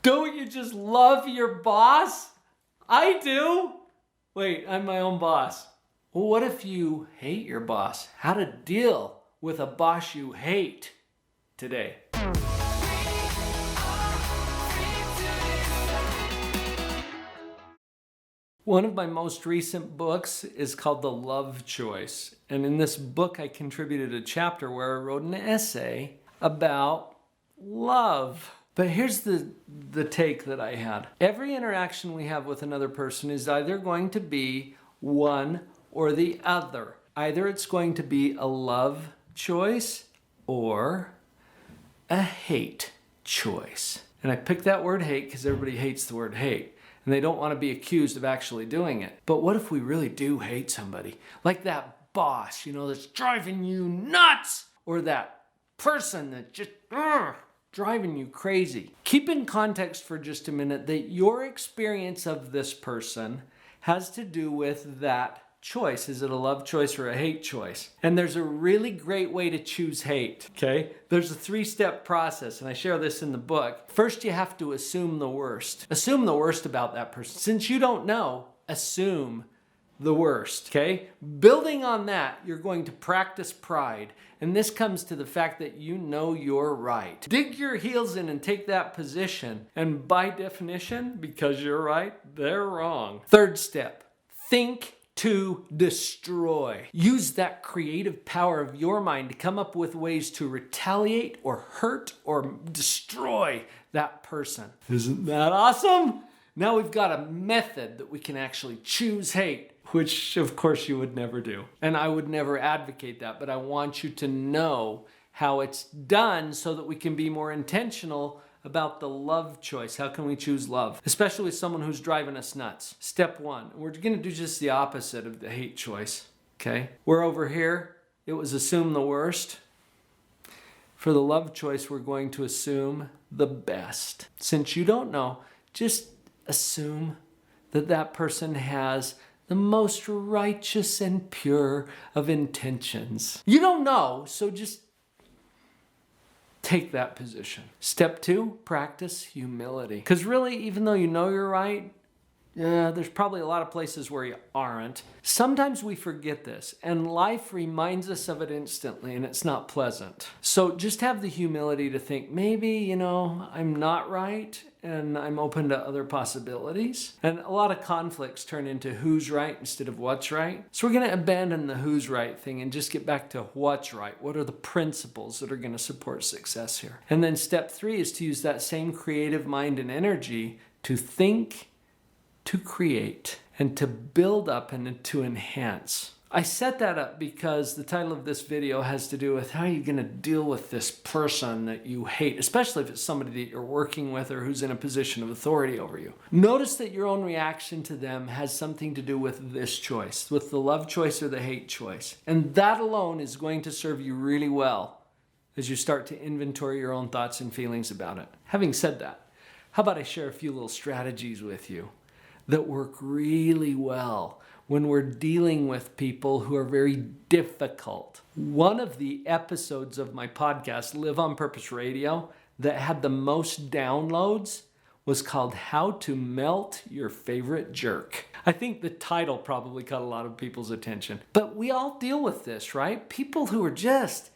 Don't you just love your boss? I do. Wait, I'm my own boss. Well, what if you hate your boss? How to deal with a boss you hate today. One of my most recent books is called The Love Choice. And in this book, I contributed a chapter where I wrote an essay about love. But here's the take that I had. Every interaction we have with another person is either going to be one or the other. Either it's going to be a love choice or a hate choice. And I picked that word hate because everybody hates the word hate. And they don't want to be accused of actually doing it. But what if we really do hate somebody? Like that boss, that's driving you nuts. Or that person that just driving you crazy. Keep in context for just a minute that your experience of this person has to do with that choice. Is it a love choice or a hate choice? And there's a really great way to choose hate, okay? There's a 3-step process, and I share this in the book. First, you have to assume the worst. Assume the worst about that person. Since you don't know, assume the worst, okay? Building on that, you're going to practice pride. And this comes to the fact that you know you're right. Dig your heels in and take that position. And by definition, because you're right, they're wrong. Third step, think to destroy. Use that creative power of your mind to come up with ways to retaliate or hurt or destroy that person. Isn't that awesome? Now we've got a method that we can actually choose hate, which of course you would never do. And I would never advocate that, but I want you to know how it's done so that we can be more intentional about the love choice. How can we choose love? Especially with someone who's driving us nuts. Step 1, we're going to do just the opposite of the hate choice, okay? We're over here, it was assume the worst. For the love choice, we're going to assume the best. Since you don't know, just assume that that person has the most righteous and pure of intentions. You don't know, so just take that position. Step 2, practice humility. Because really, even though you know you're right, there's probably a lot of places where you aren't. Sometimes we forget this, and life reminds us of it instantly, and it's not pleasant. So just have the humility to think, maybe, I'm not right, and I'm open to other possibilities. And a lot of conflicts turn into who's right instead of what's right. So we're going to abandon the who's right thing and just get back to what's right. What are the principles that are going to support success here? And then step 3 is to use that same creative mind and energy to think, to create, and to build up and to enhance. I set that up because the title of this video has to do with how you're going to deal with this person that you hate, especially if it's somebody that you're working with or who's in a position of authority over you. Notice that your own reaction to them has something to do with this choice, with the love choice or the hate choice. And that alone is going to serve you really well as you start to inventory your own thoughts and feelings about it. Having said that, how about I share a few little strategies with you that work really well when we're dealing with people who are very difficult. One of the episodes of my podcast, Live on Purpose Radio, that had the most downloads was called How to Melt Your Favorite Jerk. I think the title probably caught a lot of people's attention. But we all deal with this, right? People who are just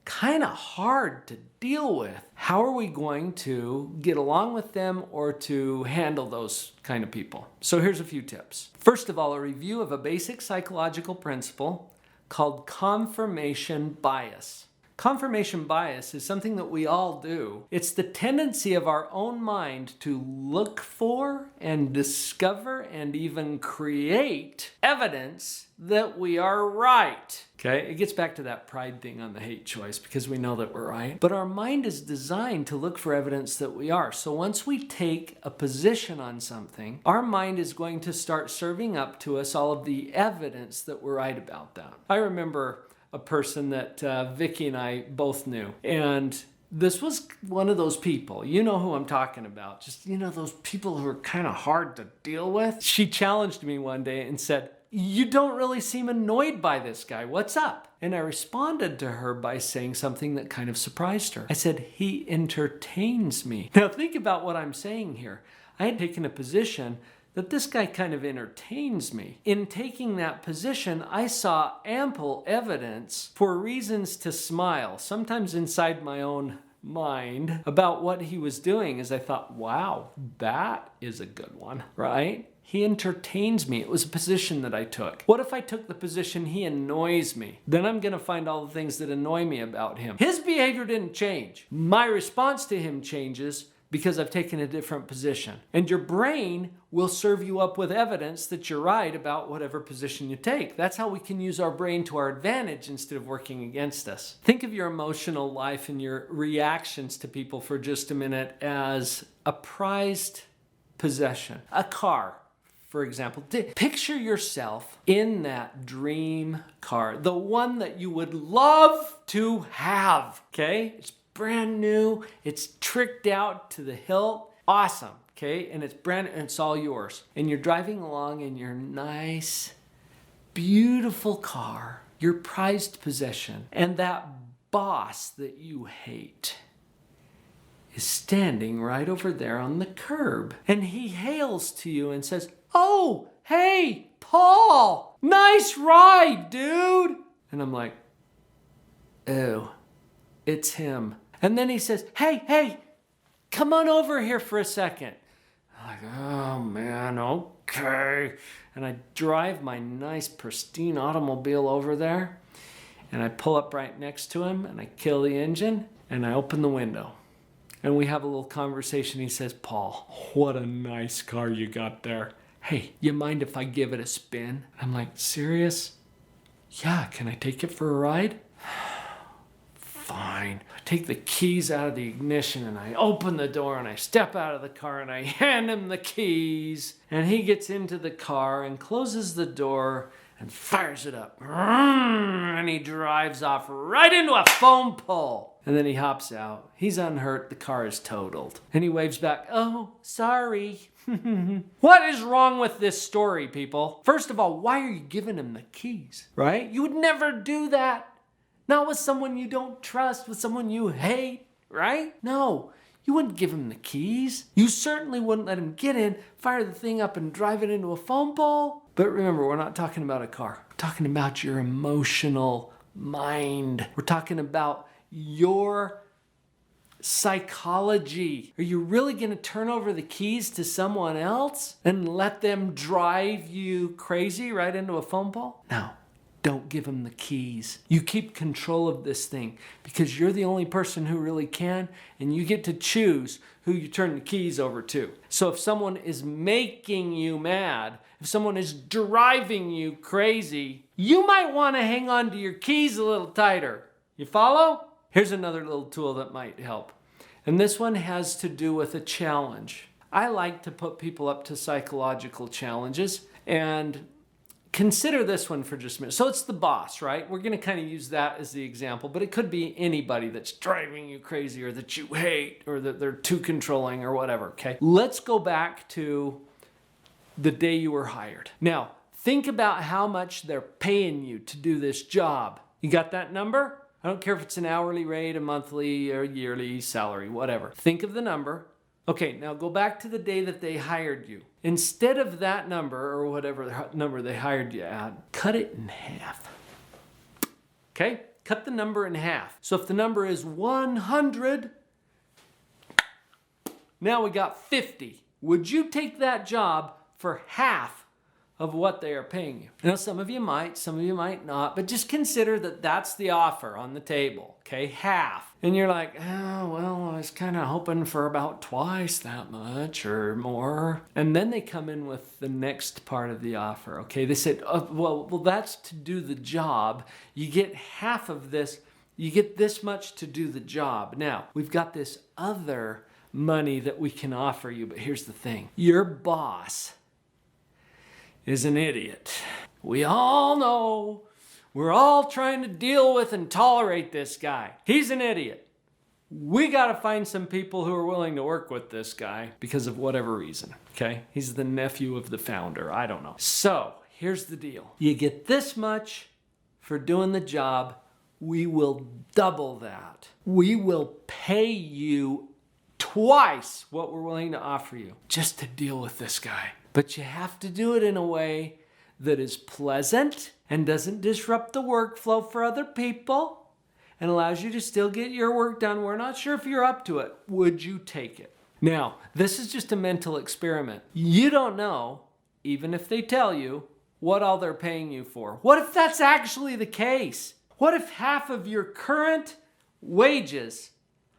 kind of hard to deal with. How are we going to get along with them or to handle those kind of people? So here's a few tips. First of all, a review of a basic psychological principle called confirmation bias. Confirmation bias is something that we all do. It's the tendency of our own mind to look for and discover and even create evidence that we are right. Okay, it gets back to that pride thing on the hate choice because we know that we're right. But our mind is designed to look for evidence that we are. So once we take a position on something, our mind is going to start serving up to us all of the evidence that we're right about that. I remember a person that Vicki and I both knew. And this was one of those people. You know who I'm talking about. Just, those people who are kind of hard to deal with. She challenged me one day and said, you don't really seem annoyed by this guy. What's up? And I responded to her by saying something that kind of surprised her. I said, he entertains me. Now think about what I'm saying here. I had taken a position that this guy kind of entertains me. In taking that position, I saw ample evidence for reasons to smile, sometimes inside my own mind, about what he was doing, as I thought, wow, that is a good one, right? He entertains me. It was a position that I took. What if I took the position he annoys me? Then I'm going to find all the things that annoy me about him. His behavior didn't change. My response to him changes because I've taken a different position. And your brain will serve you up with evidence that you're right about whatever position you take. That's how we can use our brain to our advantage instead of working against us. Think of your emotional life and your reactions to people for just a minute as a prized possession. A car, for example. Picture yourself in that dream car, the one that you would love to have, okay? It's brand new, it's tricked out to the hilt, awesome, okay? And it's brand new, and it's all yours. And you're driving along in your nice, beautiful car, your prized possession, and that boss that you hate is standing right over there on the curb. And he hails to you and says, "Oh, hey, Paul, nice ride, dude." And I'm like, oh, it's him. And then he says, hey, come on over here for a second. I'm like, oh man, okay. And I drive my nice pristine automobile over there, and I pull up right next to him, and I kill the engine, and I open the window. And we have a little conversation. He says, "Paul, what a nice car you got there. Hey, you mind if I give it a spin?" I'm like, serious? Yeah, can I take it for a ride? Fine. I take the keys out of the ignition and I open the door and I step out of the car and I hand him the keys. And he gets into the car and closes the door and fires it up. And he drives off right into a phone pole. And then he hops out. He's unhurt. The car is totaled. And he waves back, "Oh, sorry." What is wrong with this story, people? First of all, why are you giving him the keys, right? You would never do that. Not with someone you don't trust, with someone you hate, right? No, you wouldn't give him the keys. You certainly wouldn't let him get in, fire the thing up, and drive it into a phone pole. But remember, we're not talking about a car. We're talking about your emotional mind. We're talking about your psychology. Are you really going to turn over the keys to someone else and let them drive you crazy right into a phone pole? No. Don't give them the keys. You keep control of this thing because you're the only person who really can, and you get to choose who you turn the keys over to. So if someone is making you mad, if someone is driving you crazy, you might want to hang on to your keys a little tighter. You follow? Here's another little tool that might help. And this one has to do with a challenge. I like to put people up to psychological challenges, and consider this one for just a minute. So it's the boss, right? We're going to kind of use that as the example, but it could be anybody that's driving you crazy or that you hate or that they're too controlling or whatever, okay? Let's go back to the day you were hired. Now, think about how much they're paying you to do this job. You got that number? I don't care if it's an hourly rate, a monthly or yearly salary, whatever. Think of the number. Okay, now go back to the day that they hired you. Instead of that number or whatever number they hired you at, cut it in half. Okay? Cut the number in half. So if the number is 100, now we got 50. Would you take that job for half of what they are paying you? Now, some of you might not, but just consider that that's the offer on the table, okay? Half. And you're like, oh, well, I was kind of hoping for about twice that much or more. And then they come in with the next part of the offer, okay? They said, oh, well, that's to do the job. You get half of this. You get this much to do the job. Now, we've got this other money that we can offer you, but here's the thing. Your boss is an idiot. We all know. We're all trying to deal with and tolerate this guy. He's an idiot. We got to find some people who are willing to work with this guy because of whatever reason, okay? He's the nephew of the founder. I don't know. So here's the deal. You get this much for doing the job. We will double that. We will pay you twice what we're willing to offer you just to deal with this guy. But you have to do it in a way that is pleasant and doesn't disrupt the workflow for other people and allows you to still get your work done. We're not sure if you're up to it. Would you take it? Now, this is just a mental experiment. You don't know, even if they tell you, what all they're paying you for. What if that's actually the case? What if half of your current wages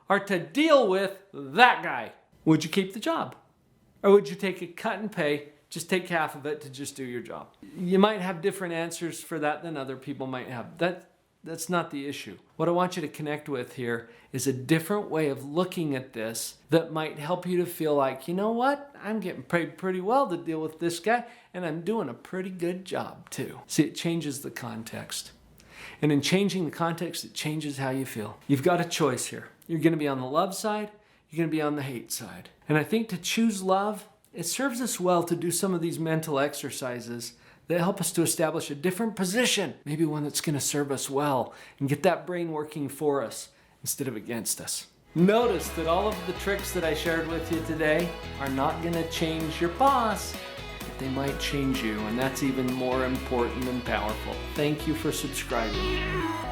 are to deal with that guy? Would you keep the job? Or would you take a cut in pay, just take half of it to just do your job? You might have different answers for that than other people might have. That's not the issue. What I want you to connect with here is a different way of looking at this that might help you to feel like, you know what? I'm getting paid pretty well to deal with this guy, and I'm doing a pretty good job too. See, it changes the context. And in changing the context, it changes how you feel. You've got a choice here. You're going to be on the love side, you're going to be on the hate side. And I think to choose love, it serves us well to do some of these mental exercises that help us to establish a different position, maybe one that's going to serve us well, and get that brain working for us instead of against us. Notice that all of the tricks that I shared with you today are not going to change your boss, but they might change you, and that's even more important and powerful. Thank you for subscribing.